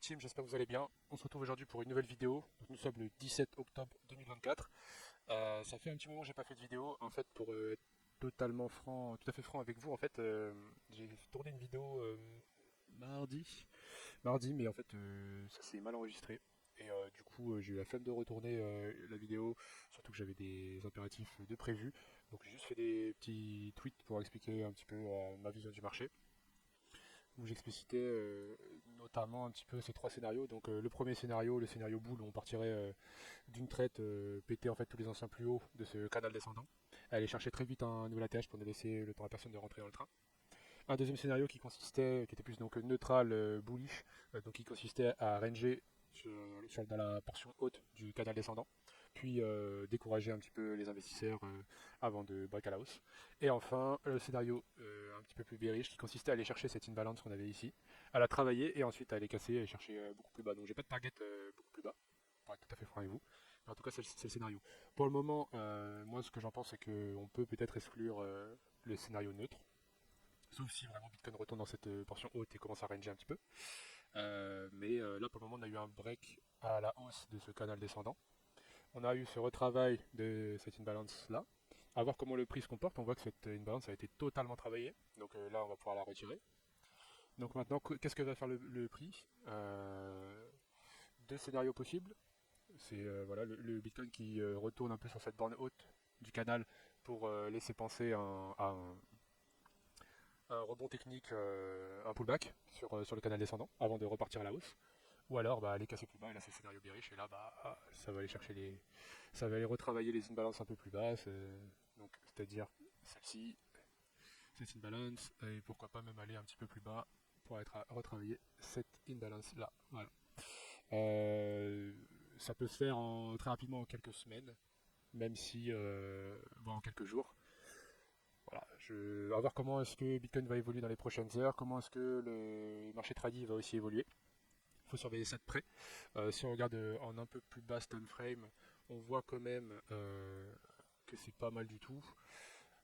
team, j'espère que vous allez bien. On se retrouve aujourd'hui pour une nouvelle vidéo. Donc, nous sommes le 17 octobre 2024. Ça fait un petit moment que j'ai pas fait de vidéo. En fait, pour être totalement franc, tout à fait franc avec vous, en fait, j'ai tourné une vidéo mardi, mais en fait, ça s'est mal enregistré. Et du coup, j'ai eu la flemme de retourner la vidéo, surtout que j'avais des impératifs de prévus. Donc, j'ai juste fait des petits tweets pour expliquer un petit peu ma vision du marché où j'explicitais notamment un petit peu ces trois scénarios. Donc le premier scénario, le scénario boule, où on partirait d'une traite, péter en fait tous les anciens plus hauts de ce canal descendant, aller chercher très vite un nouvel ATH pour ne laisser le temps à personne de rentrer dans le train. Un deuxième scénario qui était plus donc neutral, bullish, donc qui consistait à ranger dans la portion haute du canal descendant, puis décourager un petit peu les investisseurs avant de break à la hausse. Et enfin, le scénario un petit peu plus bearish qui consistait à aller chercher cette imbalance qu'on avait ici, à la travailler et ensuite à aller casser et chercher beaucoup plus bas. Donc j'ai pas de target beaucoup plus bas, pour être tout à fait franc avec vous. Mais en tout cas, c'est le scénario. Pour le moment, moi ce que j'en pense, c'est qu'on peut peut-être exclure le scénario neutre. Sauf si vraiment Bitcoin retourne dans cette portion haute et commence à ranger un petit peu. Mais là, pour le moment, on a eu un break à la hausse de ce canal descendant. On a eu ce retravail de cette imbalance là. À voir comment le prix se comporte, on voit que cette imbalance a été totalement travaillée. Donc là, on va pouvoir la retirer. Donc maintenant, qu'est-ce que va faire le prix Deux scénarios possibles. C'est voilà, le Bitcoin qui retourne un peu sur cette borne haute du canal pour laisser penser à un rebond technique, un pullback sur le canal descendant avant de repartir à la hausse. Ou alors aller casser plus bas, et là c'est le scénario bearish, et là ça va aller chercher ça va aller retravailler les imbalances un peu plus basses, donc c'est-à-dire celle-ci, cette imbalance, et pourquoi pas même aller un petit peu plus bas pour être à retravailler cette imbalance là. Voilà. Euh, Ça peut se faire très rapidement en quelques semaines, même si en quelques jours. Voilà, on va voir comment est-ce que Bitcoin va évoluer dans les prochaines heures, comment est-ce que le marché trading va aussi évoluer. Il faut surveiller ça de près. Si on regarde en un peu plus bas time frame, on voit quand même que c'est pas mal du tout.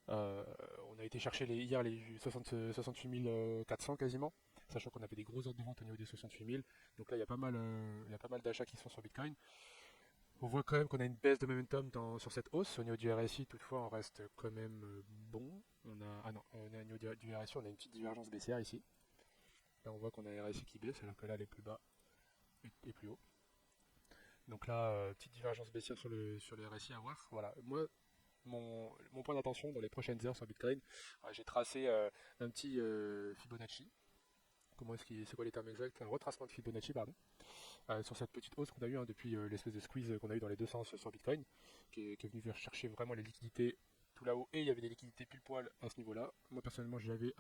Euh, on a été chercher hier les 68 400 quasiment, sachant qu'on avait des gros ordres de vente au niveau des 68 000. Donc là, il y a pas mal d'achats qui sont sur Bitcoin. On voit quand même qu'on a une baisse de momentum sur cette hausse. Au niveau du RSI, toutefois, on reste quand même bon. On a au niveau du RSI, on a une petite divergence baissière ici. Là, on voit qu'on a un RSI qui baisse, alors que là, les plus bas et plus haut. Donc là, petite divergence baissière sur le RSI à voir. Voilà, moi, mon point d'attention dans les prochaines heures sur Bitcoin, j'ai tracé un petit Fibonacci. C'est quoi les termes exacts? Un retracement de Fibonacci, pardon, sur cette petite hausse qu'on a eu depuis l'espèce de squeeze qu'on a eu dans les deux sens sur Bitcoin, qui est venu chercher vraiment les liquidités tout là-haut, et il y avait des liquidités pile poil à ce niveau-là. Moi personnellement, j'avais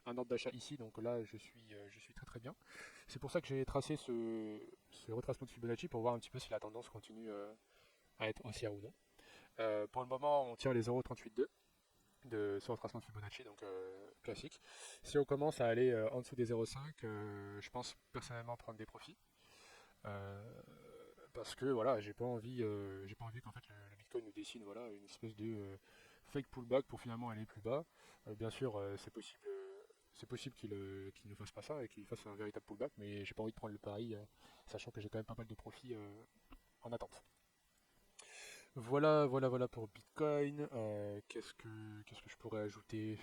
un ordre d'achat ici, donc là je suis très très bien. C'est pour ça que j'ai tracé ce retracement de Fibonacci pour voir un petit peu si la tendance continue à être haussière ou non. Pour le moment, on tire les 0,382 de ce retracement de Fibonacci, donc classique. Si on commence à aller en dessous des 0,5, je pense personnellement prendre des profits. Euh, Parce que voilà, j'ai pas envie qu'en fait le Bitcoin nous dessine voilà une espèce de fake pullback pour finalement aller plus bas. Bien sûr, c'est possible qu'il ne fasse pas ça et qu'il fasse un véritable pullback, mais j'ai pas envie de prendre le pari, sachant que j'ai quand même pas mal de profits en attente. Voilà pour Bitcoin. Qu'est-ce que je pourrais ajouter?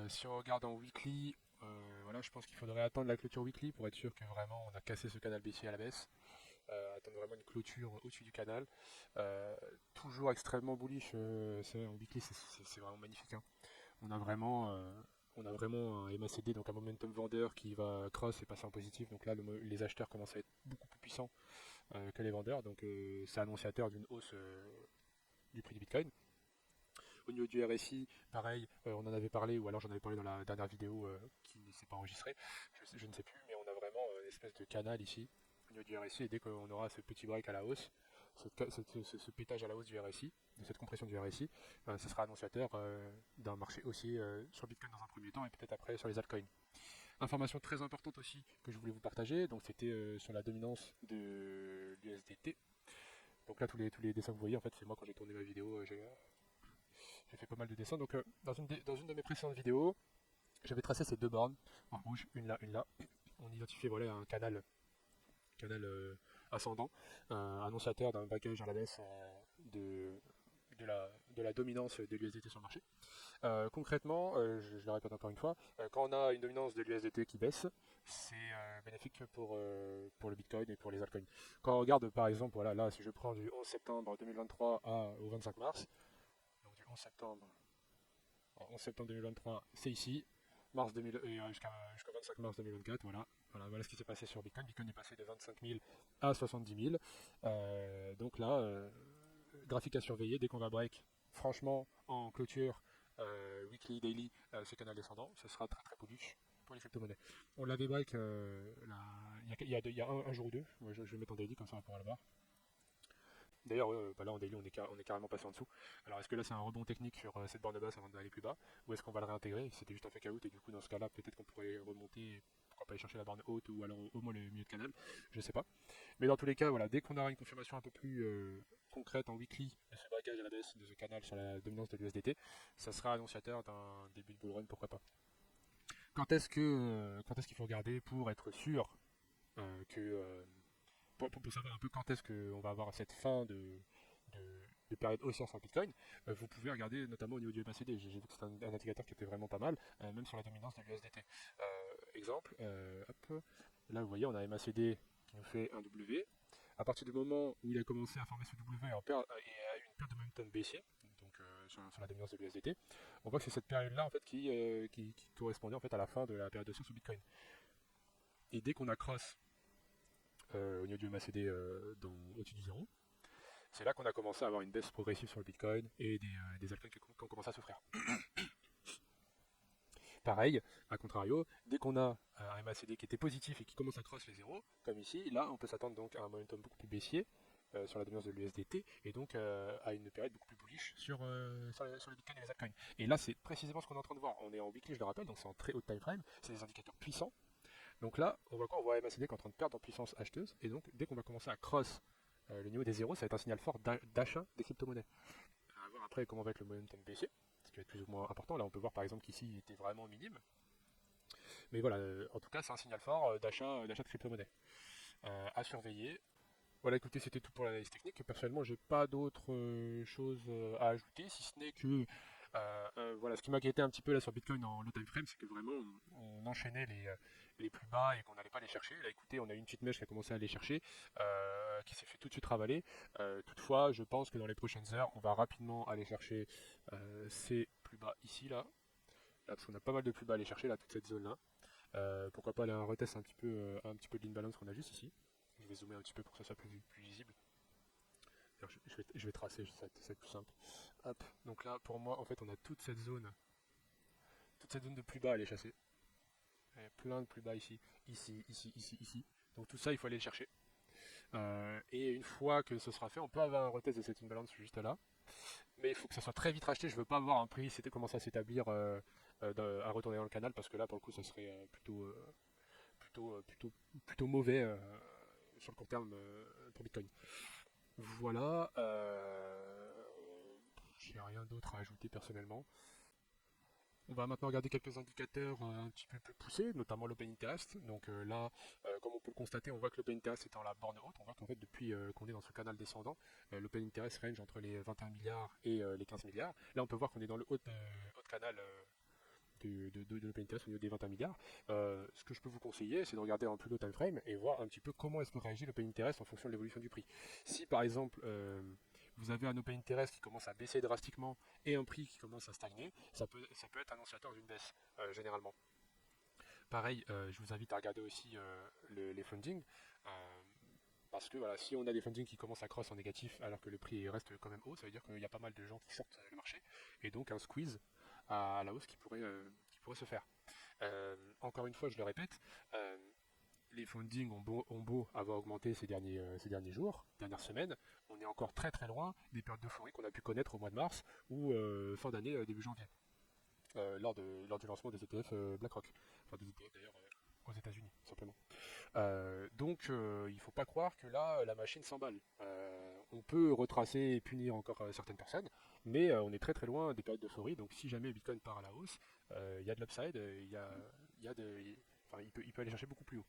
Si on regarde en weekly, voilà, je pense qu'il faudrait attendre la clôture weekly pour être sûr que vraiment on a cassé ce canal baissier à la baisse. Attendre vraiment une clôture au-dessus du canal. Euh, Toujours extrêmement bullish, en weekly, c'est vraiment magnifique, hein. On a vraiment, euh, on a vraiment un MACD, donc un momentum vendeur qui va cross et passer en positif. Donc là, les acheteurs commencent à être beaucoup plus puissants que les vendeurs, donc c'est annonciateur d'une hausse du prix du Bitcoin. Au niveau du RSI, pareil, on en avait parlé, ou alors j'en avais parlé dans la dernière vidéo qui ne s'est pas enregistrée, je ne sais plus, mais on a vraiment une espèce de canal ici au niveau du RSI, et dès qu'on aura ce petit break à la hausse, ce pétage à la hausse du RSI, de cette compression du RSI, ce sera annonciateur d'un marché haussier sur Bitcoin dans un premier temps et peut-être après sur les altcoins. Information très importante aussi que je voulais vous partager, donc c'était sur la dominance de l'USDT. Donc là tous les dessins que vous voyez, en fait c'est moi quand j'ai tourné ma vidéo, j'ai fait pas mal de dessins. Donc dans une de mes précédentes vidéos, j'avais tracé ces deux bornes en rouge, une là, une là. on identifiait voilà, un canal ascendant, annonciateur d'un bagage à la baisse de la dominance de l'USDT sur le marché. Concrètement, je le répète encore une fois, quand on a une dominance de l'USDT qui baisse, c'est bénéfique pour le Bitcoin et pour les altcoins. Quand on regarde par exemple, voilà, là si je prends du 11 septembre 2023 au 25 mars, donc du 11 septembre 2023, c'est ici, mars 2000, jusqu'au 25 mars 2024, voilà ce qui s'est passé sur Bitcoin. Bitcoin est passé de 25 000 à 70 000. Donc là, graphique à surveiller dès qu'on va break. Franchement, en clôture, weekly, daily, ce canal descendant, ce sera très très bullish pour les crypto-monnaies. On l'avait break il y a un jour ou deux. Ouais, je vais mettre en daily comme ça on va pouvoir le voir. D'ailleurs, là en daily, on est carrément passé en dessous. Alors, est-ce que là c'est un rebond technique sur cette borne basse avant d'aller plus bas, ou est-ce qu'on va le réintégrer? C'était juste un fake out, et du coup, dans ce cas-là, peut-être qu'on pourrait remonter, pourquoi pas aller chercher la borne haute, ou alors au moins le milieu de canal, je sais pas. Mais dans tous les cas, voilà, dès qu'on aura une confirmation un peu plus concrète en weekly de ce braquage à la baisse de ce canal sur la dominance de l'USDT, ça sera annonciateur d'un début de bull run, pourquoi pas. Quand est-ce qu'il faut regarder pour être sûr que pour savoir un peu quand est-ce qu'on va avoir cette fin de période haussière sur le Bitcoin, vous pouvez regarder notamment au niveau du MACD. J'ai vu que c'est un indicateur qui était vraiment pas mal, même sur la dominance de l'USDT. Exemple, hop, là vous voyez, on a un MACD qui nous fait un W. À partir du moment où il a commencé à former ce W et a eu une perte de momentum baissier, donc sur la dominance de l'USDT, on voit que c'est cette période-là en fait qui correspondait en fait à la fin de la période haussière sur Bitcoin. Et dès qu'on a cross au niveau du MACD au-dessus du zéro, c'est là qu'on a commencé à avoir une baisse progressive sur le Bitcoin et des altcoins qui ont commencé à souffrir. Pareil, à contrario, dès qu'on a un MACD qui était positif et qui commence à cross les zéros, comme ici, là on peut s'attendre donc à un momentum beaucoup plus baissier sur la dominance de l'USDT et donc à une période beaucoup plus bullish sur le Bitcoin et les altcoins. Et là c'est précisément ce qu'on est en train de voir. On est en weekly, je le rappelle, donc c'est en très haut time frame, c'est des indicateurs puissants. Donc là, on voit quoi? On voit MACD qui est en train de perdre en puissance acheteuse, et donc dès qu'on va commencer à cross le niveau des zéros, ça va être un signal fort d'achat des crypto-monnaies. À voir après comment va être le momentum baissier, ce qui va être plus ou moins important. Là, on peut voir par exemple qu'ici il était vraiment minime. Mais voilà, en tout cas, c'est un signal fort d'achat de crypto-monnaies. À surveiller. Voilà, écoutez, c'était tout pour l'analyse technique. Personnellement, j'ai pas d'autres choses à ajouter, si ce n'est que voilà, ce qui m'inquiétait un petit peu là sur Bitcoin en low time frame, c'est que vraiment on enchaînait les plus bas et qu'on n'allait pas les chercher. Là, écoutez, on a une petite mèche qui a commencé à les chercher, qui s'est fait tout de suite ravaler. Toutefois, je pense que dans les prochaines heures, on va rapidement aller chercher ces plus bas ici, là, parce qu'on a pas mal de plus bas à aller chercher, là, toute cette zone-là. Pourquoi pas aller un retest un petit peu de l'imbalance qu'on a juste ici. Je vais zoomer un petit peu pour que ça soit plus visible. Je vais tracer, ça va être plus simple. Hop. Donc là, pour moi, en fait, on a toute cette zone de plus bas à aller chasser. Il y a plein de plus bas ici, ici. Donc tout ça, il faut aller le chercher. Et une fois que ce sera fait, on peut avoir un retest de cette imbalance juste là. Mais il faut que ça soit très vite racheté. Je veux pas avoir un prix commencer à s'établir à retourner dans le canal parce que là, pour le coup, ça serait plutôt mauvais sur le court terme pour Bitcoin. Voilà. J'ai rien d'autre à ajouter personnellement. On va maintenant regarder quelques indicateurs un petit peu plus poussés, notamment l'open interest. Donc là, comme on peut le constater, on voit que l'open interest est en la borne haute. On voit qu'en fait, depuis qu'on est dans ce canal descendant, l'open interest range entre les 21 milliards et les 15 milliards. Là, on peut voir qu'on est dans le haut canal de l'open interest au niveau des 21 milliards. Ce que je peux vous conseiller, c'est de regarder en plus low time frame et voir un petit peu comment est-ce que réagit l'open interest en fonction de l'évolution du prix. Si par exemple vous avez un open interest qui commence à baisser drastiquement et un prix qui commence à stagner, ça peut être annonciateur d'une baisse généralement. Pareil, je vous invite à regarder aussi les fundings. Parce que voilà, si on a des fundings qui commencent à cross en négatif alors que le prix reste quand même haut, ça veut dire qu'il y a pas mal de gens qui sortent le marché et donc un squeeze à la hausse qui pourrait se faire. Encore une fois, je le répète, les fundings ont beau avoir augmenté ces derniers jours, dernières semaines, on est encore très très loin des périodes d'euphorie qu'on a pu connaître au mois de mars ou fin d'année, début janvier, lors du lancement des ETF BlackRock, enfin des ETF d'ailleurs aux États-Unis simplement. Donc il ne faut pas croire que là la machine s'emballe. On peut retracer et punir encore certaines personnes, mais on est très très loin des périodes d'euphorie. Donc si jamais Bitcoin part à la hausse, il y a de l'upside, il y a Enfin, il peut aller chercher beaucoup plus haut.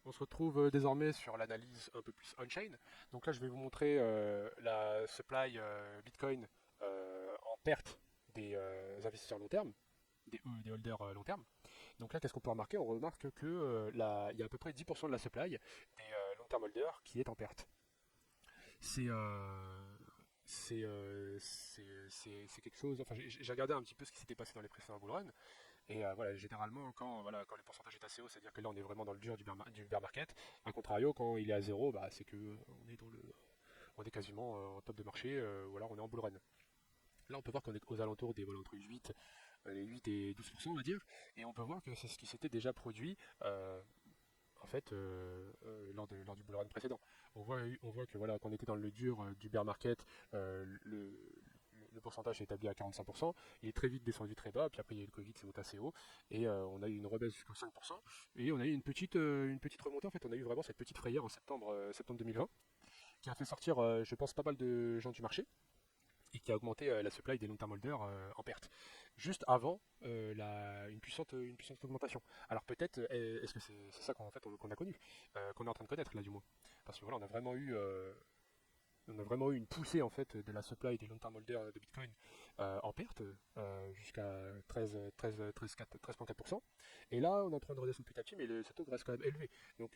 On se retrouve désormais sur l'analyse un peu plus on-chain. Donc là, je vais vous montrer la supply Bitcoin en perte des investisseurs long terme, des holders long terme. Donc là, qu'est-ce qu'on peut remarquer? On remarque que il y a à peu près 10% de la supply des long term holders qui est en perte. C'est c'est quelque chose. Enfin, j'ai regardé un petit peu ce qui s'était passé dans les précédents bullruns. Et voilà, généralement, quand le pourcentage est assez haut, c'est-à-dire que là, on est vraiment dans le dur du bear market. A contrario, quand il est à zéro, bah, c'est que on est quasiment en top de marché, ou alors on est en bull run. Là, on peut voir qu'on est aux alentours des voilà, entre 8, les 8 et 12%, on va dire. Et on peut voir que c'est ce qui s'était déjà produit en fait, lors du bull run précédent. On voit que voilà, quand on était dans le dur du bear market, le pourcentage est établi à 45%, il est très vite descendu très bas, puis après il y a eu le Covid, c'est monté assez haut, et on a eu une rebaisse jusqu'à 5%, et on a eu une petite remontée, en fait, on a eu vraiment cette petite frayeur en septembre 2020, qui a fait sortir, je pense, pas mal de gens du marché, et qui a augmenté la supply des long-term holders en perte. Juste avant une puissante augmentation. Alors peut-être, est-ce que c'est ça qu'on a connu, qu'on est en train de connaître là du moins. Parce que voilà, on a vraiment eu une poussée en fait de la supply des long-term holders de Bitcoin en perte jusqu'à 13,4%. Et là, on est en train de redescendre petit à petit, mais ce taux reste quand même élevé. Donc,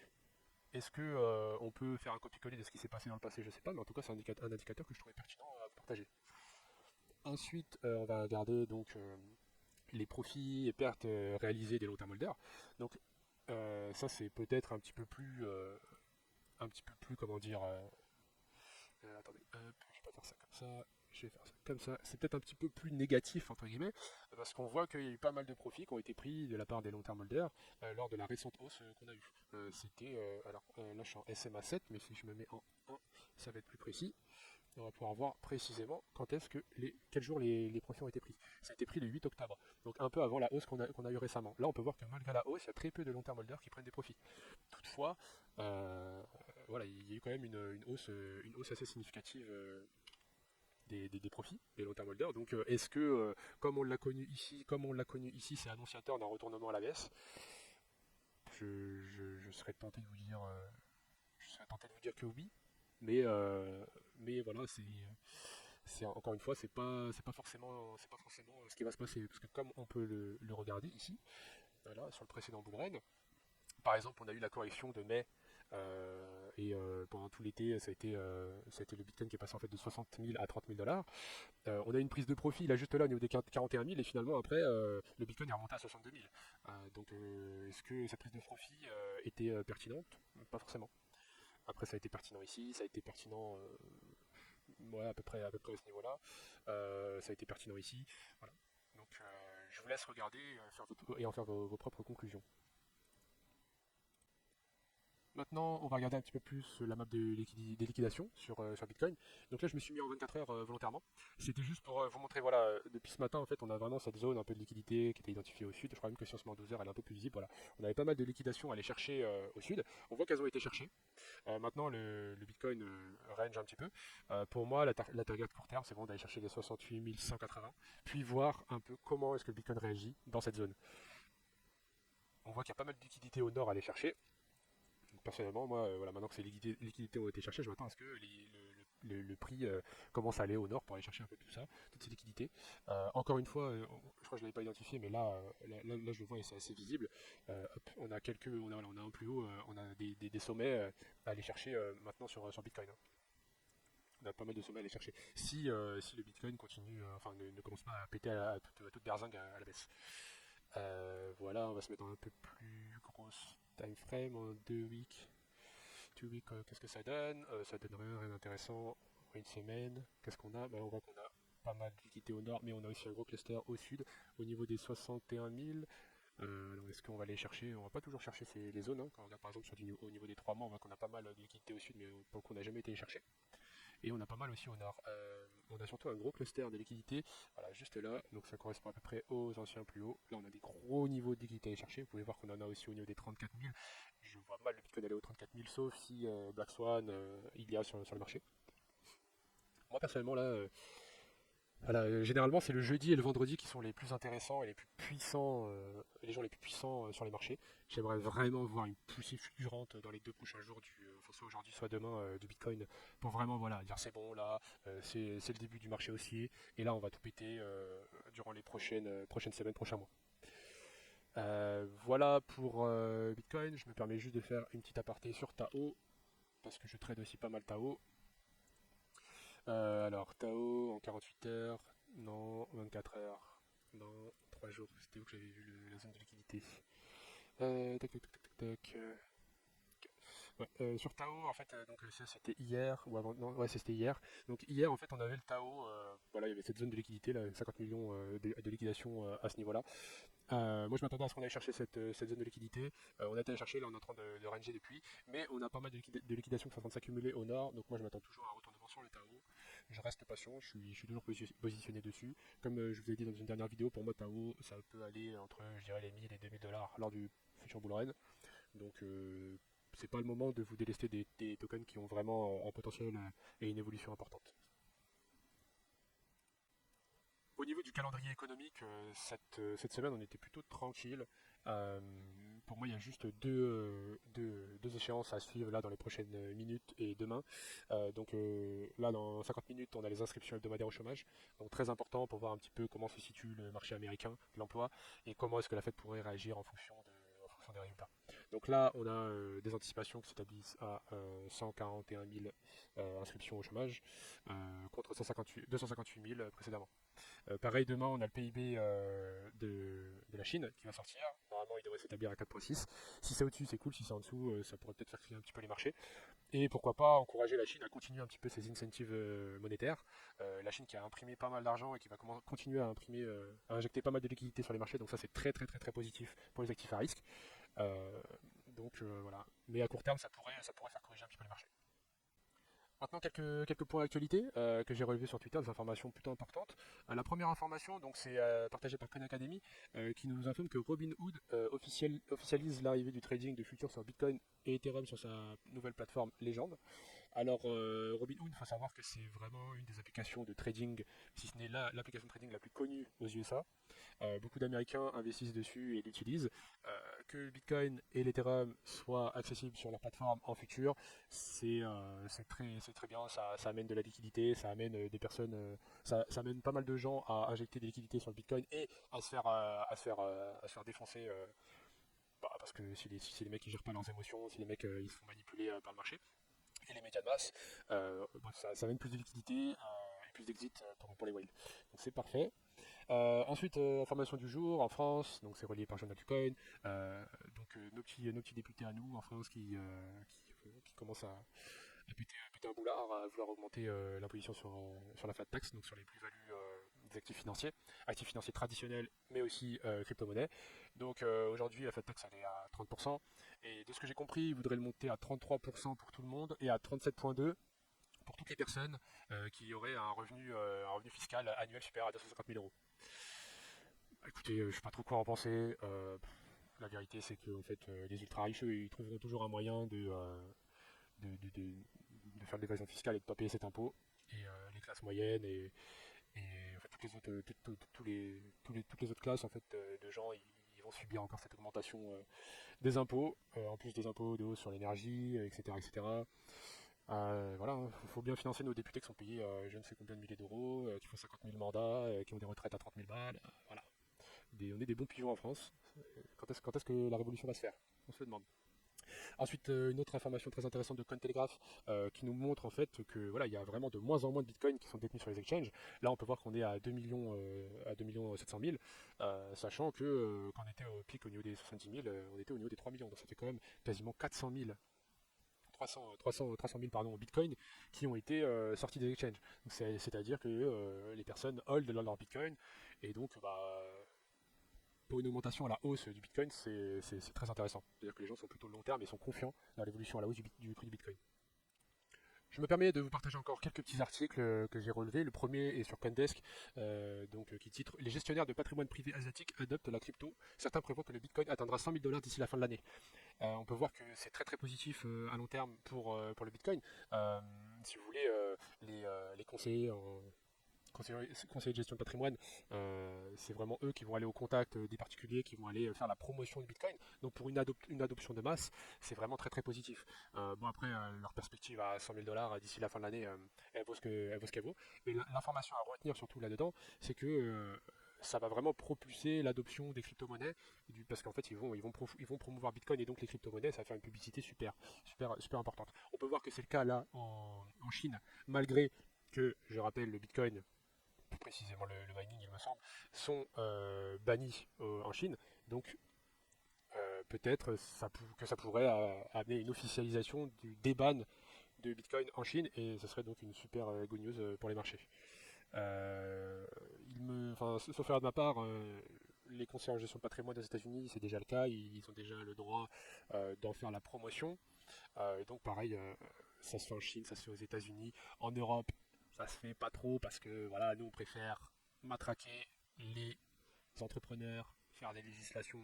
est-ce que on peut faire un copier-coller de ce qui s'est passé dans le passé? Je sais pas, mais en tout cas, c'est un indicateur que je trouvais pertinent à partager. Ensuite, on va regarder donc les profits et pertes réalisés des long-term holders. Donc, ça, c'est peut-être un petit peu plus, comment dire, attendez, hop, je vais pas faire ça comme ça, je vais faire ça comme ça. C'est peut-être un petit peu plus négatif, entre guillemets, parce qu'on voit qu'il y a eu pas mal de profits qui ont été pris de la part des long-term holders lors de la récente hausse qu'on a eue. Là je suis en SMA 7, mais si je me mets en 1, ça va être plus précis. On va pouvoir voir précisément quel jour les profits ont été pris. Ça a été pris le 8 octobre, donc un peu avant la hausse qu'on a eue récemment. Là, on peut voir que malgré la hausse, il y a très peu de long-term holders qui prennent des profits. Toutefois, euh, voilà, il y a eu quand même une hausse assez significative des profits des long-term holders. Donc, est-ce que, comme on l'a connu ici, c'est annonciateur d'un retournement à la baisse? Je serais tenté de vous dire, que oui, mais voilà, c'est encore une fois, c'est pas forcément ce qui va se passer, parce que comme on peut le regarder ici, voilà, sur le précédent bull run, par exemple, on a eu la correction de mai et pendant tout l'été, ça a été le Bitcoin qui est passé en fait de 60 000 à 30 000 dollars. On a eu une prise de profit là juste là au niveau des 41 000 et finalement après le Bitcoin est remonté à 62 000. Est-ce que cette prise de profit était pertinente? Pas forcément. Après, ça a été pertinent ici, ça a été pertinent ouais, à peu près à ce niveau-là. Ça a été pertinent ici. Voilà. Donc, je vous laisse regarder et en faire vos propres conclusions. Maintenant, on va regarder un petit peu plus la map des liquidations sur Bitcoin. Donc là, je me suis mis en 24 heures volontairement. C'était juste pour vous montrer, voilà, depuis ce matin, en fait, on a vraiment cette zone un peu de liquidité qui était identifiée au sud. Je crois même que si on se met en 12 heures, elle est un peu plus visible. Voilà. On avait pas mal de liquidations à aller chercher au sud. On voit qu'elles ont été cherchées. Maintenant, le Bitcoin range un petit peu. Pour moi, la target court terme, c'est vraiment d'aller chercher les 68 180, puis voir un peu comment est-ce que le Bitcoin réagit dans cette zone. On voit qu'il y a pas mal de liquidités au nord à aller chercher. Personnellement, moi, voilà, maintenant que ces liquidités ont été cherchées, je m'attends à ce que le prix commence à aller au nord pour aller chercher un peu tout ça, toutes ces liquidités. Encore une fois, je crois que je ne l'avais pas identifié, mais là, je le vois et c'est assez visible. Hop, on a un plus haut, on a des sommets à aller chercher maintenant sur Bitcoin, hein. On a pas mal de sommets à aller chercher. Si le Bitcoin continue, enfin ne commence pas à péter à toute berzingue à la baisse. Voilà, on va se mettre dans un peu plus grosse time frame en 2 weeks. 2 weeks, qu'est-ce que ça donne? Ça donne rien d'intéressant. Une semaine, qu'est-ce qu'on a? Ben, on voit qu'on a pas mal de liquidités au nord, mais on a aussi un gros cluster au sud, au niveau des 61 000. Alors est-ce qu'on va aller chercher? On va pas toujours chercher les zones, hein. Quand on regarde par exemple au niveau des 3 mois, on voit qu'on a pas mal de liquidités au sud, mais pour le coup on n'a jamais été les chercher. Et on a pas mal aussi au nord. On a surtout un gros cluster de liquidités, voilà, juste là, donc ça correspond à peu près aux anciens plus hauts. Là, on a des gros niveaux de liquidités à aller chercher. Vous pouvez voir qu'on en a aussi au niveau des 34 000. Je vois mal le Bitcoin aller aux 34 000, sauf si Black Swan il y a sur le marché. Moi, personnellement, là, Voilà, généralement, c'est le jeudi et le vendredi qui sont les plus intéressants et les plus puissants, les jours les plus puissants sur les marchés. J'aimerais vraiment voir une poussée fulgurante dans les 2 prochains jours, enfin, soit aujourd'hui, soit demain, du Bitcoin, pour vraiment voilà, dire c'est bon, là, c'est le début du marché haussier, et là, on va tout péter durant les prochaines semaines, prochains mois. Voilà pour Bitcoin. Je me permets juste de faire une petite aparté sur Tao, parce que je trade aussi pas mal Tao. Alors, Tao en 48 heures, non, 24 heures, non, 3 jours, c'était où que j'avais vu la zone de liquidité. Tac, tac, tac, tac, tac, ouais, sur Tao, en fait, donc ça c'était hier, ou avant, non, ouais, c'était hier. Donc hier, en fait, on avait le Tao, voilà, il y avait cette zone de liquidité, là, 50 millions de liquidation à ce niveau-là. Moi, je m'attendais à ce qu'on aille chercher cette zone de liquidité. On a été allé chercher, là, on est en train de ranger depuis. Mais on a pas mal de liquidations qui sont en train de s'accumuler au nord. Donc, moi, je m'attends toujours à un retournement sur le Tao. Je reste patient, je suis toujours positionné dessus. Comme je vous ai dit dans une dernière vidéo, pour moi, Tao, ça peut aller entre, je dirais, les 1000 et 2000 dollars lors du futur bull run. Donc, c'est pas le moment de vous délester des tokens qui ont vraiment un potentiel et une évolution importante. Au niveau du calendrier économique, cette semaine, on était plutôt tranquille. Euh, pour moi, il y a juste deux échéances à suivre là dans les prochaines minutes et demain. Là, dans 50 minutes, on a les inscriptions hebdomadaires au chômage. Donc très important pour voir un petit peu comment se situe le marché américain de l'emploi et comment est-ce que la Fed pourrait réagir en fonction des résultats. Donc là, on a des anticipations qui s'établissent à 141 000 inscriptions au chômage contre 258 000 précédemment. Pareil, demain, on a le PIB de la Chine qui va sortir. Normalement, il devrait s'établir à 4,6. Si c'est au-dessus, c'est cool. Si c'est en dessous, ça pourrait peut-être faire crier un petit peu les marchés. Et pourquoi pas encourager la Chine à continuer un petit peu ses incentives monétaires. La Chine qui a imprimé pas mal d'argent et qui va continuer à imprimer, à injecter pas mal de liquidités sur les marchés. Donc ça, c'est très très très très positif pour les actifs à risque. Euh, voilà. Mais à court terme, ça pourrait faire corriger un petit peu les marchés. Maintenant, quelques points d'actualité que j'ai relevés sur Twitter, des informations plutôt importantes. La première information, donc, c'est partagée par Khan Academy, qui nous informe que Robinhood officialise l'arrivée du trading de futurs sur Bitcoin et Ethereum sur sa nouvelle plateforme Legend. Alors, Robinhood, il faut savoir que c'est vraiment une des applications de trading, si ce n'est l'application de trading la plus connue aux USA. Beaucoup d'Américains investissent dessus et l'utilisent. Que le Bitcoin et l'Ethereum soient accessibles sur leur plateforme en futur, c'est très bien. Ça amène de la liquidité, ça amène des personnes, ça amène pas mal de gens à injecter des liquidités sur le Bitcoin et à se faire défoncer. Parce que si les mecs ils gèrent pas leurs émotions, si les mecs ils se font manipuler par le marché et les médias de masse, bref, ça amène plus de liquidité et plus d'exit pour les whales. Donc c'est parfait. Ensuite, information du jour en France, donc c'est relié par Journal du Coin. Nos petits députés à nous en France qui commencent à péter un boulard, à vouloir augmenter l'imposition sur la flat tax, donc sur les plus-values des actifs financiers traditionnels, mais aussi crypto-monnaies. Donc aujourd'hui, la flat tax elle est à 30%, et de ce que j'ai compris, ils voudraient le monter à 33% pour tout le monde et à 37,2% pour toutes les personnes qui auraient un revenu fiscal annuel supérieur à 250 000 euros. Écoutez, je ne sais pas trop quoi en penser. La vérité, c'est que en fait, les ultra riches, ils trouveront toujours un moyen de faire de l'évasion fiscale et de ne pas payer cet impôt. Et les classes moyennes et en fait, toutes les autres, toutes les autres classes en fait, de gens, ils vont subir encore cette augmentation des impôts, en plus des impôts de hausse sur l'énergie, etc., etc. Voilà, il faut bien financer nos députés qui sont payés je ne sais combien de milliers d'euros, qui font 50 000 mandats, qui ont des retraites à 30 000 balles. Voilà, on est des bons pigeons en France. Quand est-ce que la révolution va se faire? On se le demande. Ensuite, une autre information très intéressante de Cointelegraph qui nous montre en fait que voilà, il y a vraiment de moins en moins de bitcoins qui sont détenus sur les exchanges. Là, on peut voir qu'on est à 2 millions, à 2 millions 700 000, sachant que quand on était au pic au niveau des 70 000, on était au niveau des 3 millions. Donc ça fait quand même quasiment 400 000 300 000 pardon, bitcoins qui ont été sortis des exchanges. C'est-à-dire que les personnes hold leur bitcoin et donc pour une augmentation à la hausse du bitcoin, c'est très intéressant. C'est-à-dire que les gens sont plutôt long terme et sont confiants dans l'évolution à la hausse du prix du bitcoin. Je me permets de vous partager encore quelques petits articles que j'ai relevés. Le premier est sur Coindesk, qui titre Les gestionnaires de patrimoine privé asiatiques adoptent la crypto. Certains prévoient que le bitcoin atteindra 100 000 dollars d'ici la fin de l'année. On peut voir que c'est très très positif à long terme pour le bitcoin. Si vous voulez, les conseillers conseillers de gestion de patrimoine, c'est vraiment eux qui vont aller au contact des particuliers, qui vont aller faire la promotion du Bitcoin. Donc pour une adoption de masse, c'est vraiment très très positif. Bon après, leur perspective à 100 000 dollars d'ici la fin de l'année, elle vaut ce qu'elle vaut. Mais l'information à retenir surtout là-dedans, c'est que ça va vraiment propulser l'adoption des crypto-monnaies, parce qu'en fait ils vont promouvoir Bitcoin et donc les crypto-monnaies, ça va faire une publicité super importante. On peut voir que c'est le cas là en Chine, malgré que, je rappelle, le Bitcoin, plus précisément le mining il me semble, sont bannis en Chine, donc peut-être que ça pourrait amener une officialisation du déban de Bitcoin en Chine, et ce serait donc une super good news pour les marchés. Sauf erreur de ma part, les conseillers en gestion de patrimoine aux États-Unis, c'est déjà le cas, ils ont déjà le droit d'en faire la promotion. Et donc pareil, ça se fait en Chine, ça se fait aux États-Unis, en Europe, ça se fait pas trop parce que voilà, nous on préfère matraquer les entrepreneurs, faire des législations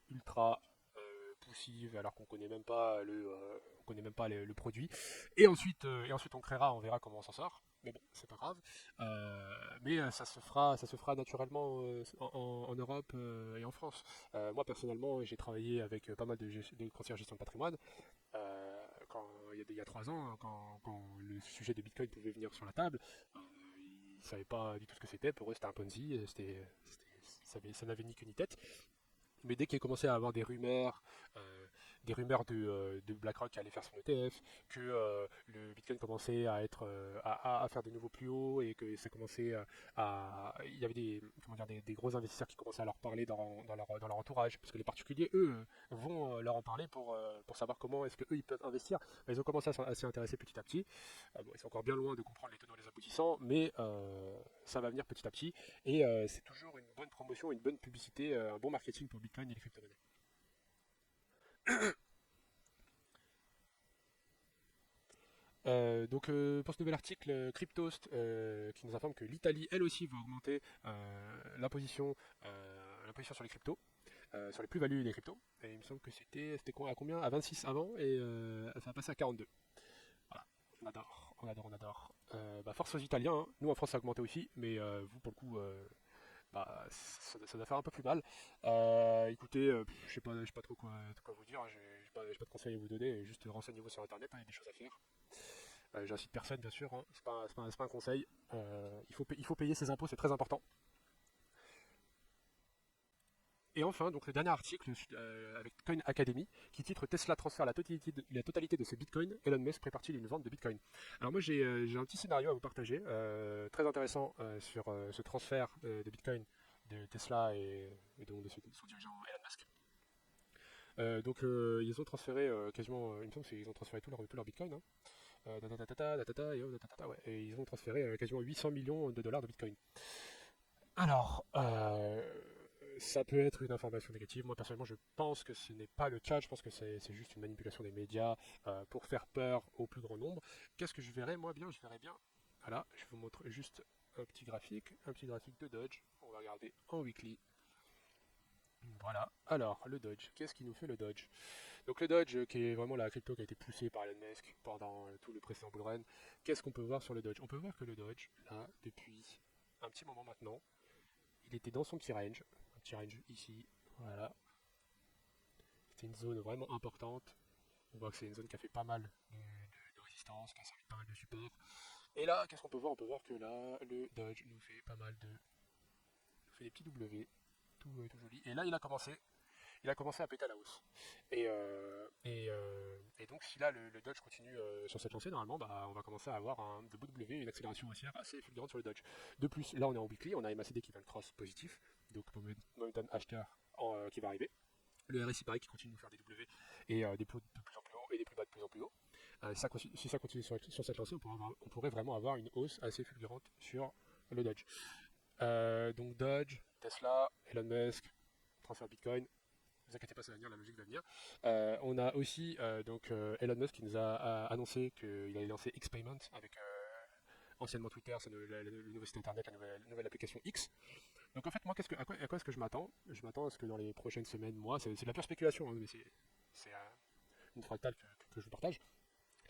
ultra poussives alors qu'on connaît même pas on connaît même pas le produit. Et ensuite on créera, on verra comment on s'en sort. Mais bon, c'est pas grave. Mais ça se fera naturellement en Europe et en France. Moi personnellement, j'ai travaillé avec pas mal de conseillers en gestion de patrimoine. Il y a 3 ans, quand le sujet de Bitcoin pouvait venir sur la table, ils ne savaient pas du tout ce que c'était. Pour eux, c'était un Ponzi, ça n'avait ni queue ni tête. Mais dès qu'il commençait à avoir des rumeurs de BlackRock qui allait faire son ETF, que le Bitcoin commençait à être à faire des nouveaux plus hauts et que ça commençait il y avait des gros investisseurs qui commençaient à leur parler dans leur entourage, parce que les particuliers, eux, vont leur en parler pour savoir comment est-ce qu'eux ils peuvent investir. Ils ont commencé à s'y intéresser petit à petit. Bon, ils sont encore bien loin de comprendre les tenants et les aboutissants, mais ça va venir petit à petit. Et c'est toujours une bonne promotion, une bonne publicité, un bon marketing pour Bitcoin et les crypto-monnaies. Pour ce nouvel article, Cryptost qui nous informe que l'Italie, elle aussi, va augmenter l'imposition sur les cryptos, sur les plus-values des cryptos. Et il me semble que c'était à combien? À 26 avant, et ça va passer à 42. Voilà, on adore. Force aux Italiens, hein. Nous en France ça a augmenté aussi, mais vous pour le coup, ça doit faire un peu plus mal. Écoutez, je sais pas trop quoi vous dire, hein. J'ai pas de conseils à vous donner, juste renseignez-vous sur internet, hein, il y a des choses à faire. J'incite personne, bien sûr, hein. C'est pas un conseil. Il faut payer ses impôts, c'est très important. Et enfin, donc le dernier article avec Coin Academy qui titre Tesla transfère la totalité de ses bitcoins. Elon Musk prépare-t-il une vente de bitcoin? Alors moi j'ai un petit scénario à vous partager, très intéressant sur ce transfert de bitcoin de Tesla et donc de son dirigeant Elon Musk. Ils ont transféré quasiment, il me semble qu'ils ont transféré tout leur bitcoin, hein. Ouais, et ils ont transféré quasiment 800 millions de dollars de bitcoin. Alors, ça peut être une information négative. Moi, personnellement, je pense que ce n'est pas le cas. Je pense que c'est juste une manipulation des médias pour faire peur au plus grand nombre. Qu'est-ce que je verrais, moi, bien? Je verrais bien. Voilà, je vous montre juste un petit graphique de Dodge. On va regarder en weekly. Voilà. Alors, le Dodge. Qu'est-ce qui nous fait le Dodge? Donc le Dodge, qui est vraiment la crypto qui a été poussée par Elon Musk pendant tout le précédent bull run, qu'est-ce qu'on peut voir sur le Dodge? On peut voir que le Dodge, là, depuis un petit moment maintenant, il était dans son petit range ici, voilà. C'était une zone vraiment importante. On voit que c'est une zone qui a fait pas mal de résistance, qui a servi pas mal de support. Et là, qu'est-ce qu'on peut voir? On peut voir que là, le Dodge nous fait pas mal de... nous fait des petits W, tout joli. Et là, il a commencé à péter à la hausse. Et donc, si là le Dodge continue sur cette lancée, normalement, on va commencer à avoir de beaux W, une accélération haussière assez fulgurante sur le Dodge. De plus, là on est en weekly, on a MACD qui va le cross positif, donc momentum acheteur qui va arriver. Le RSI pareil qui continue de nous faire des W et des plus hauts de plus en plus haut et des plus bas de plus en plus haut. Si ça continue sur cette lancée, on pourrait vraiment avoir une hausse assez fulgurante sur le Dodge. Donc Dodge, Tesla, Elon Musk, transfert Bitcoin, ne vous inquiétez pas, ça va venir, la logique va venir. On a aussi Elon Musk qui nous a annoncé qu'il allait lancer X-Payment avec anciennement Twitter, c'est le nouveau site internet, la nouvelle application X. Donc en fait, moi, à quoi est-ce que je m'attends? Je m'attends à ce que dans les prochaines semaines, moi, c'est de la pure spéculation, hein, mais c'est une fractale que je vous partage.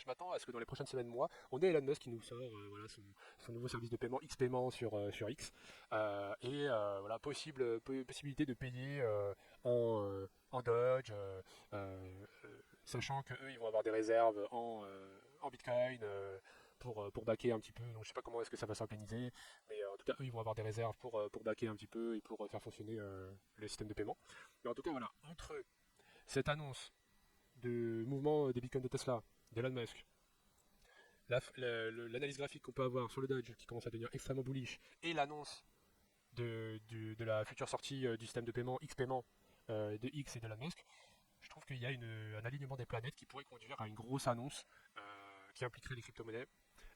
je m'attends à ce que dans les prochaines semaines, mois, on ait Elon Musk qui nous sort voilà, son nouveau service de paiement X-Paiement sur X. Voilà, possibilité de payer en Dodge, sachant qu'eux, ils vont avoir des réserves en Bitcoin. Pour backer un petit peu, donc je sais pas comment est-ce que ça va s'organiser, mais en tout cas eux ils vont avoir des réserves pour backer un petit peu et pour faire fonctionner le système de paiement. Mais en tout cas voilà, entre cette annonce de mouvement des bitcoins de Tesla, d'Elon Musk, l'analyse graphique qu'on peut avoir sur le Dodge qui commence à devenir extrêmement bullish, et l'annonce de la future sortie du système de paiement X-Paiement de X et d'Elon Musk, je trouve qu'il y a un alignement des planètes qui pourrait conduire à une grosse annonce qui impliquerait les crypto-monnaies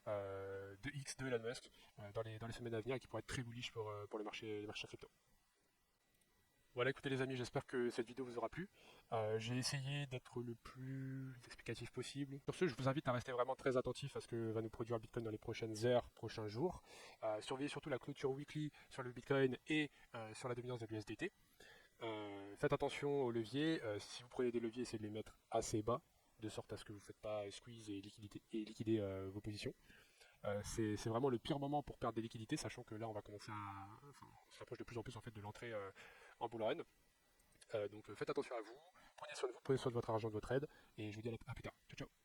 de X, de Elon Musk dans les semaines à venir et qui pourrait être très bullish pour les marchés crypto. Voilà, écoutez les amis, j'espère que cette vidéo vous aura plu. J'ai essayé d'être le plus explicatif possible. Sur ce, je vous invite à rester vraiment très attentif à ce que va nous produire le Bitcoin dans les prochaines heures, prochains jours. Surveillez surtout la clôture weekly sur le Bitcoin et sur la dominance de l'USDT. Faites attention aux leviers. Si vous prenez des leviers, essayez de les mettre assez bas, de sorte à ce que vous ne faites pas squeeze et liquider vos positions. C'est vraiment le pire moment pour perdre des liquidités, sachant que là on va commencer on s'approche de plus en plus en fait de l'entrée en bull run. Donc faites attention à vous, prenez soin de vous, prenez soin de votre argent, de votre aide, et je vous dis à plus tard. Ciao ciao.